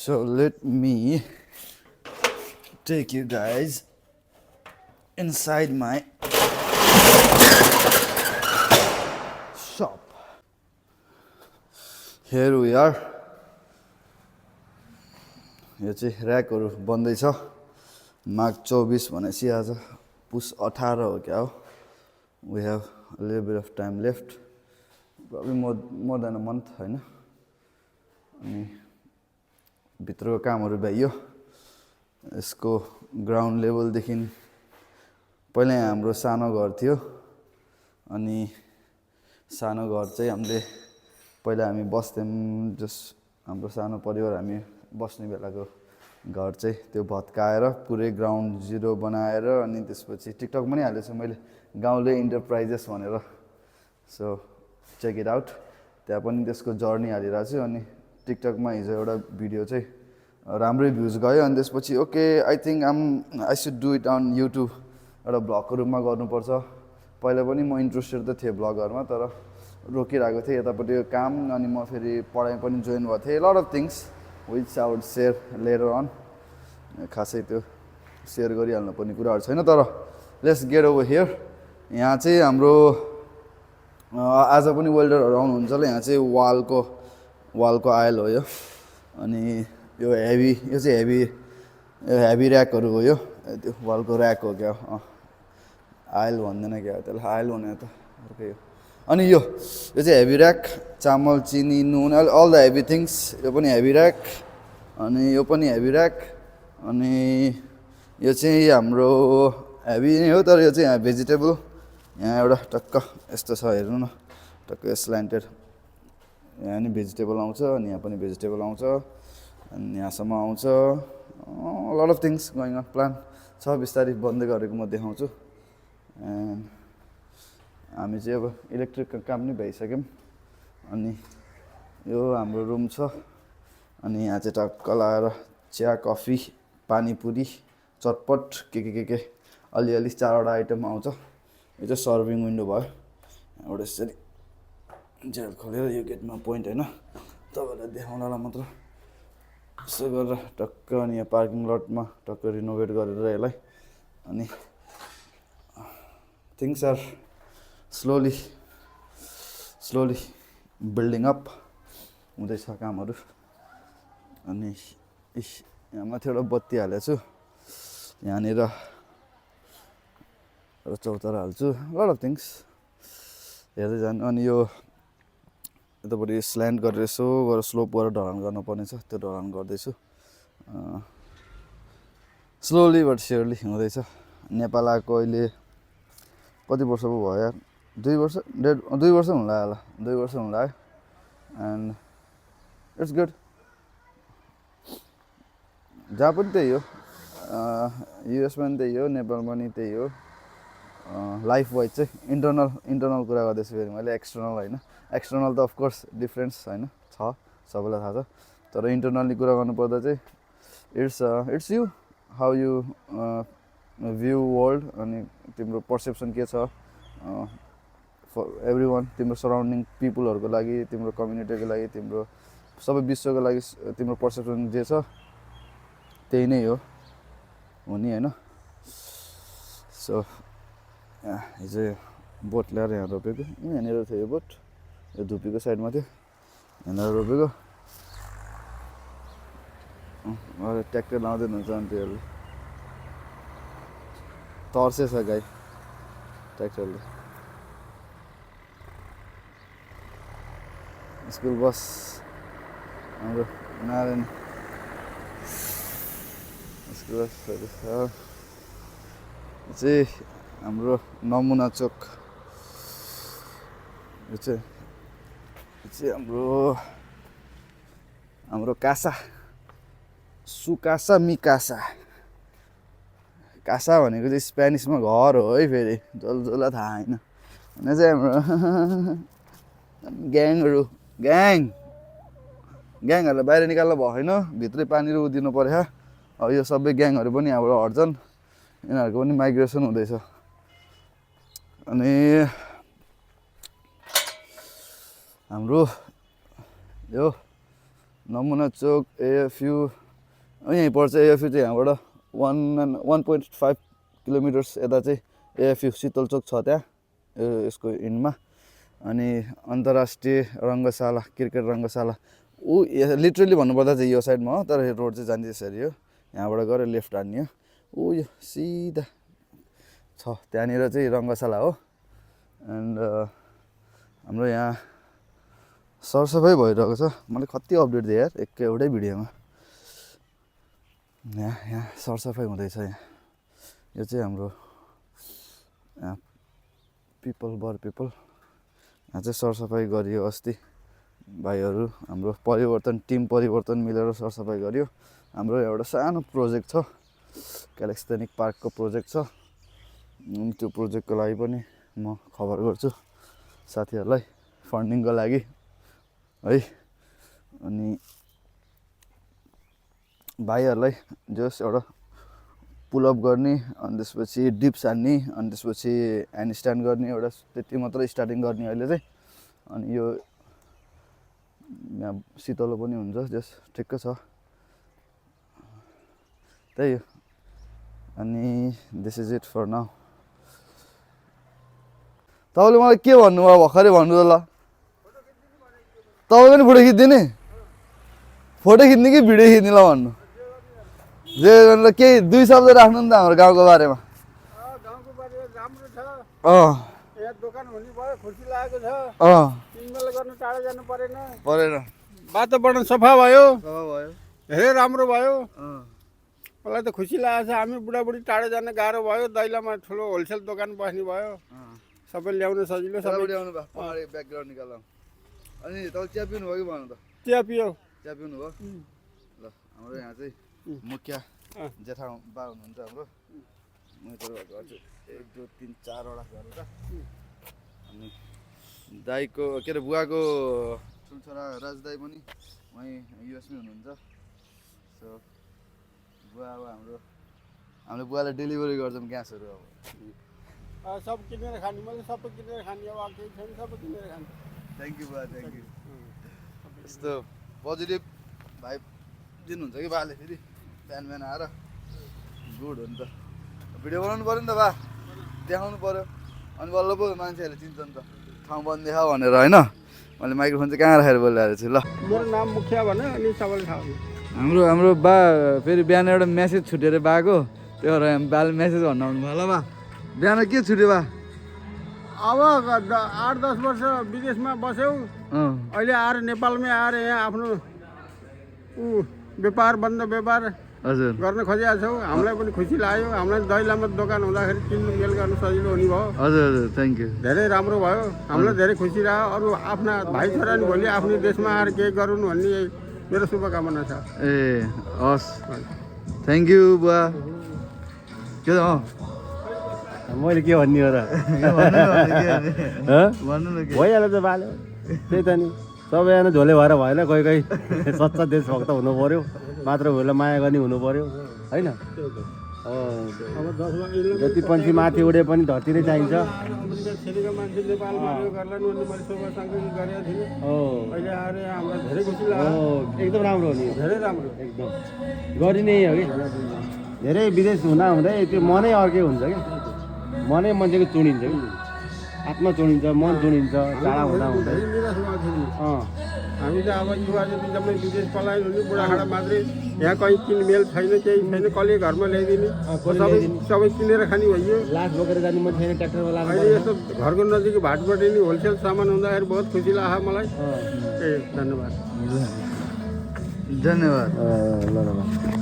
So let me take you guys inside my shop. Here we are. यो चाहिँ ऱ्याकहरु बन्दैछ माघ 24 भनेपछि आज पुस 18 हो क्या हो we have a little bit of time left probably more than a month हैन अनि भित्रको कामहरु भइयो यसको ग्राउन्ड लेभल देखि पहिला हाम्रो सानो घर थियो अनि सानो घर चाहिँ हामीले पहिला हामी बस्थ्यौं जस्ट हाम्रो सानो परिवार हामी बस्ने बेलाको घर चाहिँ त्यो भत्काएर पुरै ग्राउन्ड जिरो बनाएर अनि त्यसपछि टिकटक पनि हालेछु मैले गाउँले इन्टरप्राइजेस भनेर सो चेक इट आउट त्यहाँ पनि त्यसको जर्नी हालिरहेको छु अनि टिकटकमा हिजो एउटा भिडियो चाहिँ राम्रै भ्युज गयो अनि त्यसपछि okay I think I should do it on YouTube एउटा भ्लगको रूपमा गर्नुपर्छ पहिला पनि म इन्ट्रेस्टेड त थिएँ भ्लगहरुमा तर रोकिरहेको थिएँ यतापट्टि काम अनि म फेरि पढाइ पनि जोइन भएको थिएँ lot of things which I would share later on खासै त्यो शेयर गरिहाल्नु पर्ने कुराहरु छैन तर लेट्स गेट ओभर हियर यहाँ चाहिँ हाम्रो आज पनि वेल्डरहरु आउनुहुन्छ ल यहाँ चाहिँ वालको आयल हो यो अनि यो चाहिँ हेभी र्याकहरु हो यो त्यो वालको र्याक हो क्या आयल भन्दैन क्या त्यसलाई आयल भने त अर्कै हो अनि यो चाहिँ हेभी र्याक चामल चिनी नुन अल द हेभी थिंग्स यो पनि हेभी र्याक अनि यो पनि हेभी र्याक अनि यो चाहिँ हाम्रो हेभी नै हो तर यो चाहिँ भेजिटेबल यहाँ एउटा टक्क यस्तो छ हेर्नु न टक्क स्ल्यान्टेड यहाँ नि भेजिटेबल आउँछ अनि यहाँ पनि भेजिटेबल आउँछ अनि यहाँसम्म आउँछ lot of things going on plan छ बिस्तारै बन्दै गरेको म देखाउँछु एन्ड हामी चाहिँ अब इलेक्ट्रिकको काम नि भइसक्यौं अनि यो हाम्रो रुम छ अनि यहाँ चाहिँ टक्क लाएर चिया कफी पानीपुरी चटपट के अलिअलि 4वटा आइटम आउँछ यो चाहिँ सर्भिङ विन्डो भयो एउटा यसरी जेल खोलेर यो गेटमा पोइन्ट हैन तपाईलाई देखाउनलाई मात्र यसो गरेर टक्क अनि यहाँ पार्किङ लटमा टक्क रिनोभेट गरेर यसलाई अनि things are slowly building up हुँदैछ कामहरु अनि यहाँ माथि एउटा बत्ती हालेको छु यहाँनिर एउटा चौतारा हाल्छु लट अफ थिंग्स हेर्दै जानु अनि यो यतापट्टि स्ल्यान्ट गरेर यसो गरेर स्लोप गरेर ढलान गर्नुपर्ने छ त्यो ढलान गर्दैछु स्लोली बट स्योरली हुँदैछ नेपाल आएको अहिले कति वर्ष पो भयो यार 2 वर्ष हुन लाग्यो 2 वर्ष हुन लाग्यो एन्ड इट्स गुड जहाँ पनि त्यही हो युएसमा पनि त्यही हो नेपालमा पनि त्यही हो लाइफ वाइज चाहिँ इन्टरनल कुरा गर्दैछु फेरि मैले एक्सटर्नल हैन एक्सटर्नल त अफ कोर्स डिफरेन्स हैन छ सबैलाई थाहा छ तर इन्टरनली कुरा गर्नुपर्दा चाहिँ it's you how you view world अनि तिम्रो पर्सेप्सन के छ फर एभ्रीवन तिम्रो सराउन्डिङ पिपलहरुको लागि तिम्रो कम्युनिटीको लागि तिम्रो सबै विश्वको लागि तिम्रो पर्सेप्सन जे छ त्यही नै हो हुने हैन सो हिजो बोट ल्याएर यहाँ रोपेको यहाँनिर थियो यो बोट यो धुपीको साइडमा थियो यहाँनिर रोपेको ट्र्याक्टर लाउँदै हुनुहुन्छ अनि त्योहरूले तर्सेछ गाई ट्र्याक्टरले स्कुल बस हाम्रो नारायण स्कुल बसहरू छ चाहिँ हाम्रो नमुना चोक यो चाहिँ हाम्रो कासा सुकासा मिकासा कासा भनेको चाहिँ स्पेनिसमा घर हो है फेरि जसलाई थाहा हैन भने चाहिँ हाम्रो ग्याङहरुलाई बाहिर निकाल्न भएन भित्रै पानी रो दिनु पर्यो अब यो सबै ग्याङहरु पनि यहाँबाट हट्छन् यिनीहरुको पनि माइग्रेसन हुँदैछ अनि हाम्रो यो नमुना चोक AFU यहीँ पर्छ AFU चाहिँ यहाँबाट 1.5 किलोमिटर्स यता चाहिँ AFU शीतल चोक छ त्यहाँ यसको इन्डमा अनि अन्तर्राष्ट्रिय रङ्गशाला क्रिकेट रङ्गशाला लिटरली भन्नुपर्दा चाहिँ यो साइडमा हो तर रोड चाहिँ जान्छ यसरी हो यहाँबाट गएर लेफ्ट हान्ने हो यो सिधा छ त्यहाँनिर चाहिँ रङ्गशाला हो एन्ड हाम्रो यहाँ सरसफाइ भइरहेको छ मैले कति अपडेट दिएँ यार एउटै भिडियोमा यहाँ सरसफाइ हुँदैछ यहाँ यो चाहिँ हाम्रो यहाँ बर पिपल यहाँ चाहिँ सरसफाइ गरियो अस्ति भाइहरू हाम्रो टिम परिवर्तन मिलेर सरसफाइ गरियो हाम्रो एउटा सानो प्रोजेक्ट छ क्यालेक्स्थेनिक पार्कको प्रोजेक्ट छ त्यो प्रोजेक्टको लागि पनि म खबर गर्छु साथीहरूलाई फन्डिङको लागि है अनि भाइहरूलाई जस एउटा पुलअप गर्ने अनि त्यसपछि डिप्स हान्ने अनि त्यसपछि ह्यान्ड स्ट्यान्ड गर्ने एउटा त्यति मात्रै स्टार्टिङ गर्ने अहिले चाहिँ अनि यो यहाँ शीतलो पनि हुन्छ जस ठिक्क छ त्यही हो अनि this is it for now तपाईँले मलाई के भन्नुभयो भर्खरै भन्नु त ल तपाईँ पनि फोटो खिचिदिने फोटो खिच्ने कि भिडियो खिच्ने ल भन्नु जे गरेर केही दुई शब्द राख्नु नि त हाम्रो गाउँको बारेमा गाउँको बारेमा राम्रो छ यहाँ दोकान हुने भयो खुसी लागेको छ किनमेल गर्न टाढो जानु परेन वातावरण सफा भयो भयो धेरै राम्रो भयो मलाई त खुसी लागेको छ हामी बुढाबुढी टाढो जान गाह्रो भयो दैलामा ठुलो होलसेल दोकान बस्ने भयो सबै ल्याउन सजिलो सबै ल्याउनु भयो पहाडी ब्याकग्राउन्ड निकालौँ अनि तपाईँ चिया पिउनु भयो कि भन्नु त चिया पियो चिया पिउनु भयो ल हाम्रो यहाँ चाहिँ मुखिया जेठा बा हुनुहुन्छ हाम्रो घर चाहिँ 1 2 3 4 वटा घर छ अनि दाईको के अरे बुवाको छोरा राज दाई पनि उहीँ युएसमै हुनुहुन्छ सो बुवा अब हाम्रो बुवाले डेलिभरी गर्छौँ ग्यासहरू अब सब किनेर खाने मैले सबै किनेर खाने अब केही छैन सबै किनेर खाने थ्याङ्क यू बुवा थ्याङ्क यू यस्तो पोजिटिभ भाइब दिनुहुन्छ कि बाले फेरि बिहान आएर गुड हो नि त भिडियो बनाउनु पऱ्यो नि त बा देखाउनु पऱ्यो अनि बल्ल पो मान्छेहरूले चिन्छ नि त ठाउँ बनिदेखा भनेर होइन मैले माइक्रोफोन चाहिँ कहाँ राखेर बोलिरहेको छु ल मेरो नाम मुखिया भने अनि सबैले थाहा हुन्छ हाम्रो बा फेरि बिहान एउटा मेसेज छुटेर बाको त्यो भएर बाले मेसेज भन्नु आउनु भयो ल बा बिहान के छुट्यो बा अब 8-10 वर्ष विदेशमा बस्यौ अहिले आएर नेपालमै आएर यहाँ आफ्नो व्यापार बन्द व्यापार हजुर गर्न खोजेका छौँ हामीलाई पनि खुसी लाग्यो हामीलाई दैलामा दोकान हुँदाखेरि किन्नु मेल गर्न सजिलो हुने भयो हजुर हजुर थ्याङ्क यू धेरै राम्रो भयो हामीलाई धेरै खुसी लाग्यो अरू आफ्ना भाइ छोरा नि भोलि आफ्नो देशमा आएर केही गरून् भन्ने मेरो शुभकामना छ ए हस् थ्याङ्क यू बुवा के त मैले के भन्ने हो र भन्नु न भइहाल्यो त बाल्यो त्यही त नि सबैजना झोले भएर भएन कोही कोही सच्चा देशभक्त हुनु पर्यो मातृभूमिलाई माया गर्ने हुनु पर्यो होइन जति पन्छी माथि उडे पनि धरती नै चाहिन्छ छिरेको मान्छे नेपालमा गर्ला नि मैले शुभकामना गरेको थिएँ अहिले आएर हामीलाई धेरै खुसी लाग्यो एकदम राम्रो हो नि धेरै राम्रो एकदम गरिने हो कि धेरै विदेश हुँदा हुँदै त्यो मनै अर्कै हुन्छ कि मनै मान्छेको चुनिन्छ कि आत्मा चुनिन्छ मन चुनिन्छ टाढा हुँदा हुँदै हामी त अब युवा जति जम्मै विदेश पलायन हुने बुढाखाडा मात्रै यहाँ कहीँ किनमेल छैन केही छैन कसले घरमा ल्याइदिने सबै किनेर खाने भइयो लास बोकेर जाने मन छैन ट्र्याक्टरमा अहिले यस्तो घरको नजिकै भाटबाट नि होलसेल सामान हुँदाखेरि बहुत खुसी लाग्यो मलाई ए धन्यवाद धन्यवाद ल